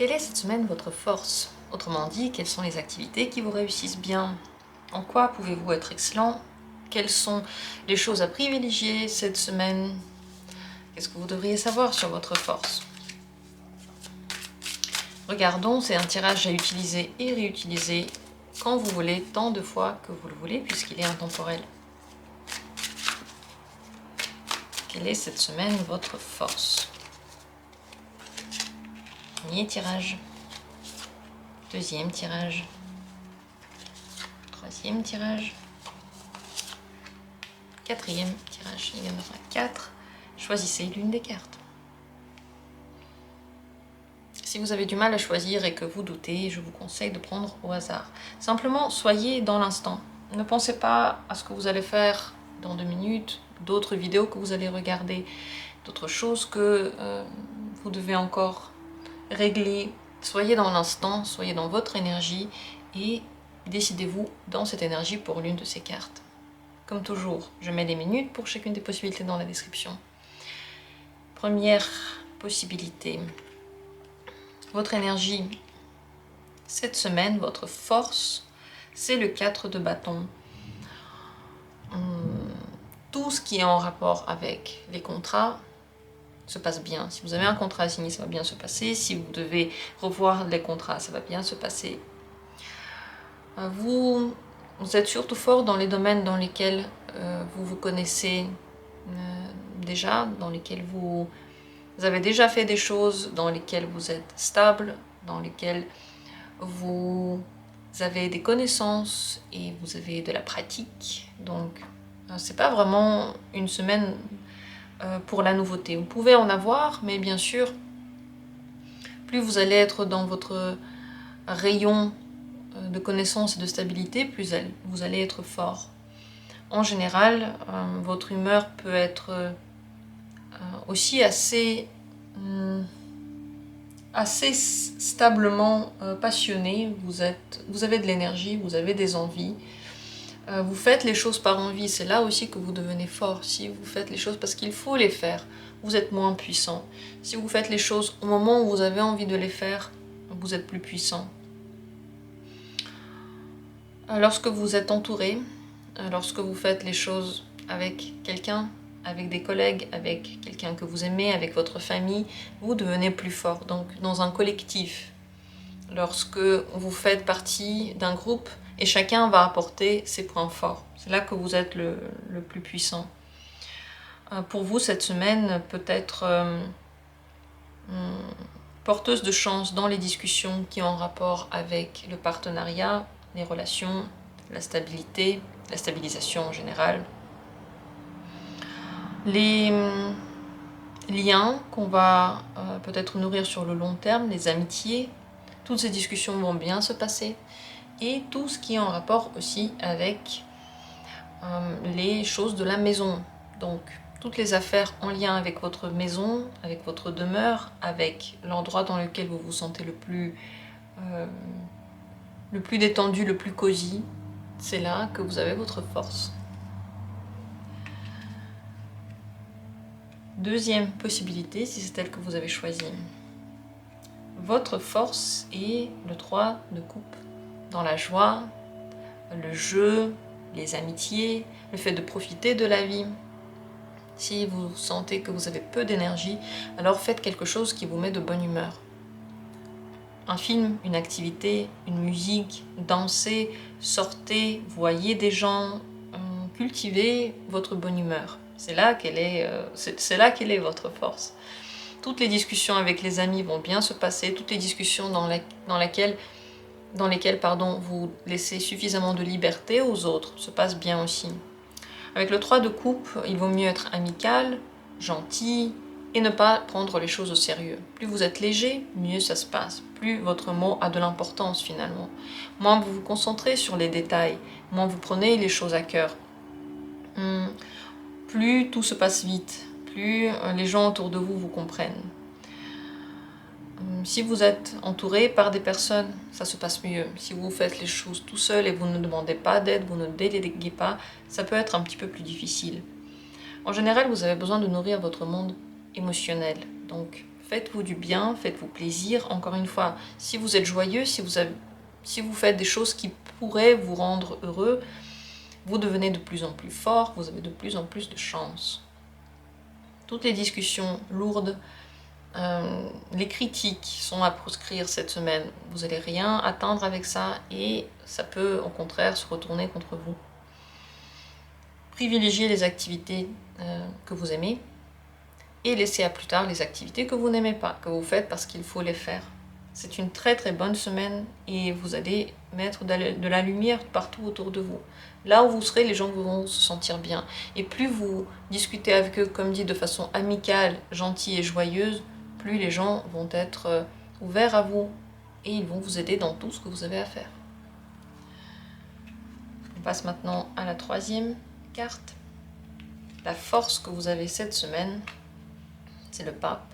Quelle est cette semaine votre force? Autrement dit, quelles sont les activités qui vous réussissent bien? En quoi pouvez-vous être excellent? Quelles sont les choses à privilégier cette semaine? Qu'est-ce que vous devriez savoir sur votre force? Regardons, c'est un tirage à utiliser et réutiliser quand vous voulez, tant de fois que vous le voulez, puisqu'il est intemporel. Quelle est cette semaine votre force? Premier tirage. Deuxième tirage. Troisième tirage. Quatrième tirage. Il y en aura 4. Choisissez l'une des cartes. Si vous avez du mal à choisir et que vous doutez, je vous conseille de prendre au hasard. Simplement, soyez dans l'instant. Ne pensez pas à ce que vous allez faire dans 2 minutes, d'autres vidéos que vous allez regarder, d'autres choses que vous devez encore régler. Soyez dans l'instant, soyez dans votre énergie et décidez-vous dans cette énergie pour l'une de ces cartes. Comme toujours, je mets les minutes pour chacune des possibilités dans la description. Première possibilité. Votre énergie, cette semaine, votre force, c'est le 4 de bâton. Tout ce qui est en rapport avec les contrats se passe bien. Si vous avez un contrat à signer, ça va bien se passer. Si vous devez revoir les contrats, ça va bien se passer. Vous êtes surtout fort dans les domaines dans lesquels vous vous connaissez déjà, dans lesquels vous avez déjà fait des choses, dans lesquelles vous êtes stable, dans lesquelles vous avez des connaissances et vous avez de la pratique. Donc, c'est pas vraiment une semaine pour la nouveauté. Vous pouvez en avoir, mais bien sûr, plus vous allez être dans votre rayon de connaissances et de stabilité, plus vous allez être fort. En général, votre humeur peut être aussi assez stablement passionnée. Vous avez de l'énergie, vous avez des envies. Vous faites les choses par envie, c'est là aussi que vous devenez fort. Si vous faites les choses parce qu'il faut les faire, vous êtes moins puissant. Si vous faites les choses au moment où vous avez envie de les faire, vous êtes plus puissant. Lorsque vous êtes entouré, lorsque vous faites les choses avec quelqu'un, avec des collègues, avec quelqu'un que vous aimez, avec votre famille, vous devenez plus fort. Donc dans un collectif, lorsque vous faites partie d'un groupe et chacun va apporter ses points forts, c'est là que vous êtes le plus puissant. Pour vous, cette semaine peut être porteuse de chance dans les discussions qui ont en rapport avec le partenariat, les relations, la stabilité, la stabilisation en général. Les liens qu'on va peut-être nourrir sur le long terme, les amitiés, toutes ces discussions vont bien se passer. Et tout ce qui est en rapport aussi avec les choses de la maison. Donc, toutes les affaires en lien avec votre maison, avec votre demeure, avec l'endroit dans lequel vous vous sentez le plus détendu, le plus cosy, c'est là que vous avez votre force. Deuxième possibilité, si c'est elle que vous avez choisie. Votre force est le 3 de coupe. Dans la joie, le jeu, les amitiés, le fait de profiter de la vie. Si vous sentez que vous avez peu d'énergie, alors faites quelque chose qui vous met de bonne humeur. Un film, une activité, une musique, dansez, sortez, voyez des gens, cultivez votre bonne humeur. C'est là qu'elle est votre force. Toutes les discussions avec les amis vont bien se passer, toutes les discussions dans lesquelles vous laissez suffisamment de liberté aux autres se passent bien aussi. Avec le 3 de coupe, il vaut mieux être amical, gentil et ne pas prendre les choses au sérieux. Plus vous êtes léger, mieux ça se passe. Plus votre mot a de l'importance finalement. Moins vous vous concentrez sur les détails, moins vous prenez les choses à cœur. Plus tout se passe vite, plus les gens autour de vous comprennent. Si vous êtes entouré par des personnes, ça se passe mieux. Si vous faites les choses tout seul et vous ne demandez pas d'aide, vous ne déléguez pas, ça peut être un petit peu plus difficile. En général, vous avez besoin de nourrir votre monde émotionnel. Donc, Faites-vous du bien, faites-vous plaisir. Encore une fois, si vous êtes joyeux, si vous faites des choses qui pourraient vous rendre heureux, vous devenez de plus en plus fort, vous avez de plus en plus de chance. Toutes les discussions lourdes, les critiques sont à proscrire cette semaine. Vous n'allez rien atteindre avec ça et ça peut au contraire se retourner contre vous. Privilégiez les activités que vous aimez et laissez à plus tard les activités que vous n'aimez pas, que vous faites parce qu'il faut les faire. C'est une très très bonne semaine et vous allez mettre de la lumière partout autour de vous. Là où vous serez, les gens vont se sentir bien. Et plus vous discutez avec eux, comme dit, de façon amicale, gentille et joyeuse, plus les gens vont être ouverts à vous et ils vont vous aider dans tout ce que vous avez à faire. On passe maintenant à la troisième carte. La force que vous avez cette semaine, c'est le pape.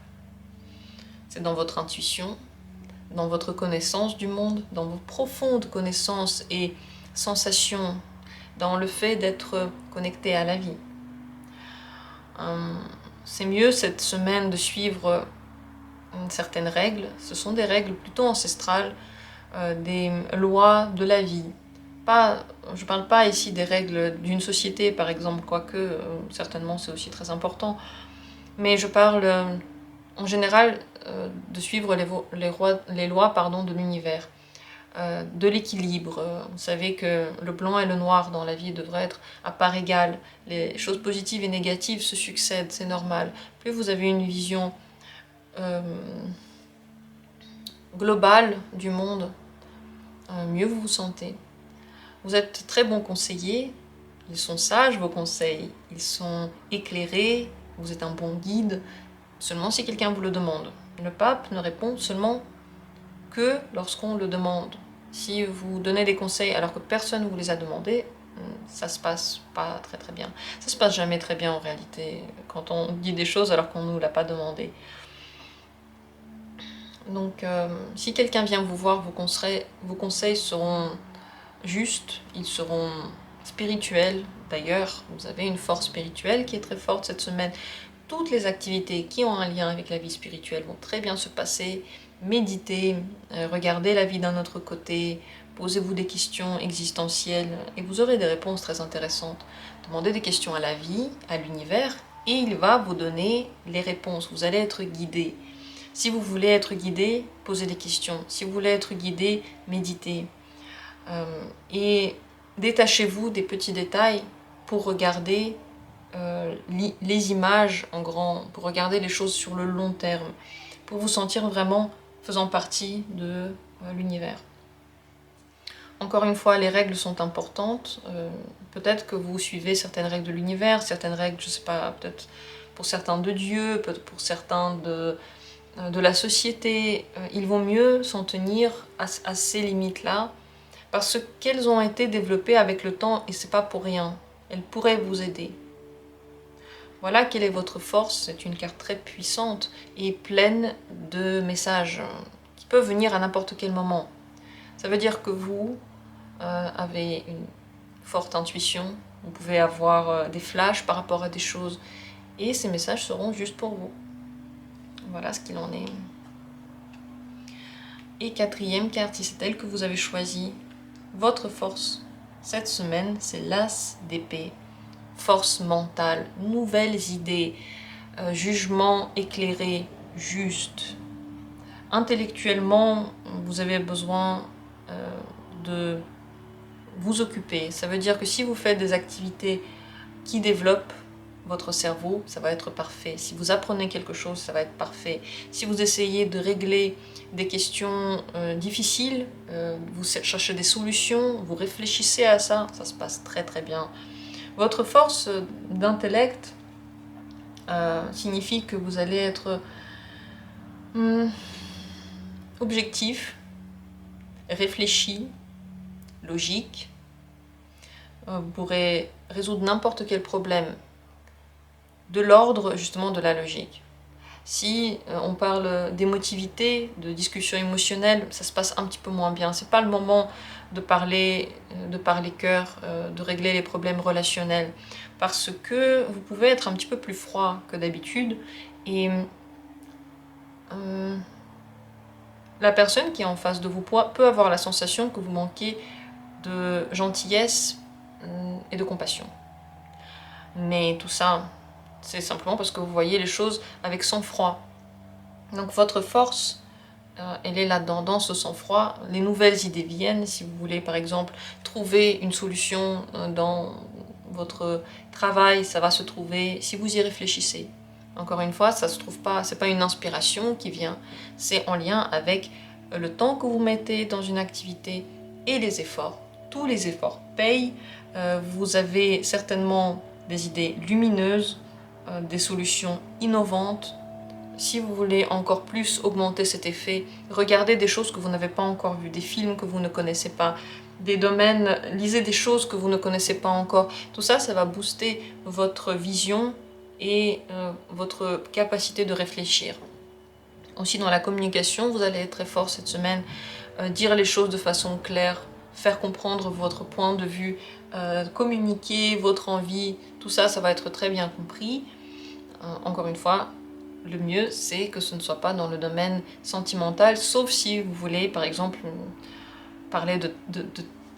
C'est dans votre intuition, dans votre connaissance du monde, dans vos profondes connaissances et sensations, dans le fait d'être connecté à la vie. C'est mieux cette semaine de suivre certaines règles. Ce sont des règles plutôt ancestrales, des lois de la vie. Je ne parle pas ici des règles d'une société, par exemple, quoique certainement c'est aussi très important, mais je parle en général de suivre les lois de l'univers, de l'équilibre. Vous savez que le blanc et le noir dans la vie devraient être à part égale. Les choses positives et négatives se succèdent, c'est normal. Plus vous avez une vision globale du monde, mieux vous vous sentez. Vous êtes très bons conseillers, ils sont sages vos conseils, ils sont éclairés, vous êtes un bon guide, seulement si quelqu'un vous le demande. Le pape ne répond seulement que lorsqu'on le demande. Si vous donnez des conseils alors que personne ne vous les a demandés, ça se passe pas très très bien. Ça se passe jamais très bien en réalité, quand on dit des choses alors qu'on ne nous l'a pas demandé. Donc si quelqu'un vient vous voir, vos conseils seront justes, ils seront spirituels. D'ailleurs, vous avez une force spirituelle qui est très forte cette semaine. Toutes les activités qui ont un lien avec la vie spirituelle vont très bien se passer. Méditez, regardez la vie d'un autre côté, posez-vous des questions existentielles et vous aurez des réponses très intéressantes. Demandez des questions à la vie, à l'univers, et il va vous donner les réponses. Vous allez être guidé. Si vous voulez être guidé, posez des questions. Si vous voulez être guidé, méditez. Et détachez-vous des petits détails pour regarder les images en grand, pour regarder les choses sur le long terme, pour vous sentir vraiment faisant partie de l'univers. Encore une fois, les règles sont importantes. Peut-être que vous suivez certaines règles de l'univers, certaines règles, je ne sais pas, peut-être pour certains de Dieu, peut-être pour certains de la société. Il vaut mieux s'en tenir à ces limites-là, parce qu'elles ont été développées avec le temps et c'est pas pour rien. Elles pourraient vous aider. Voilà quelle est votre force. C'est une carte très puissante et pleine de messages qui peuvent venir à n'importe quel moment. Ça veut dire que vous avez une forte intuition, vous pouvez avoir des flashs par rapport à des choses et ces messages seront juste pour vous. Voilà ce qu'il en est. Et quatrième carte, si c'est elle que vous avez choisie, votre force cette semaine, c'est l'As d'épée. Force mentale, nouvelles idées, jugement éclairé, juste. Intellectuellement, vous avez besoin de vous occuper. Ça veut dire que si vous faites des activités qui développent votre cerveau, ça va être parfait. Si vous apprenez quelque chose, ça va être parfait. Si vous essayez de régler des questions difficiles, vous cherchez des solutions, vous réfléchissez à ça, ça se passe très très bien. Votre force d'intellect signifie que vous allez être objectif, réfléchi, logique. Vous pourrez résoudre n'importe quel problème de l'ordre justement de la logique. Si on parle d'émotivité, de discussion émotionnelle, ça se passe un petit peu moins bien. C'est pas le moment de parler cœur, de régler les problèmes relationnels, parce que vous pouvez être un petit peu plus froid que d'habitude et la personne qui est en face de vous peut avoir la sensation que vous manquez de gentillesse et de compassion. Mais tout ça, c'est simplement parce que vous voyez les choses avec sang-froid. Donc votre force, elle est là-dedans, dans ce sang-froid. Les nouvelles idées viennent, si vous voulez par exemple trouver une solution dans votre travail, ça va se trouver si vous y réfléchissez. Encore une fois, ça se trouve pas, c'est pas une inspiration qui vient, c'est en lien avec le temps que vous mettez dans une activité et les efforts. Tous les efforts payent. Vous avez certainement des idées lumineuses, des solutions innovantes. Si vous voulez encore plus augmenter cet effet, regardez des choses que vous n'avez pas encore vues, des films que vous ne connaissez pas, des domaines, lisez des choses que vous ne connaissez pas encore. Tout ça, ça va booster votre vision et votre capacité de réfléchir. Aussi dans la communication, vous allez être très fort cette semaine, dire les choses de façon claire, faire comprendre votre point de vue, communiquer votre envie, tout ça, ça va être très bien compris. Encore une fois, le mieux c'est que ce ne soit pas dans le domaine sentimental, sauf si vous voulez par exemple parler de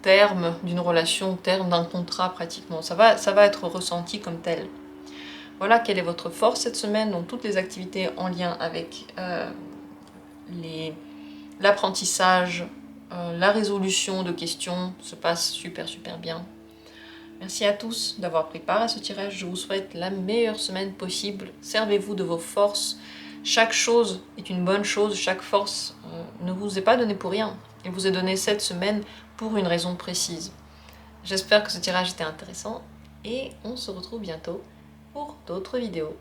termes d'une relation, termes d'un contrat pratiquement. Ça va être ressenti comme tel. Voilà quelle est votre force cette semaine, donc toutes les activités en lien avec l'apprentissage, la résolution de questions se passent super bien. Merci à tous d'avoir pris part à ce tirage, je vous souhaite la meilleure semaine possible, servez-vous de vos forces, chaque chose est une bonne chose, chaque force ne vous est pas donnée pour rien, elle vous est donnée cette semaine pour une raison précise. J'espère que ce tirage était intéressant et on se retrouve bientôt pour d'autres vidéos.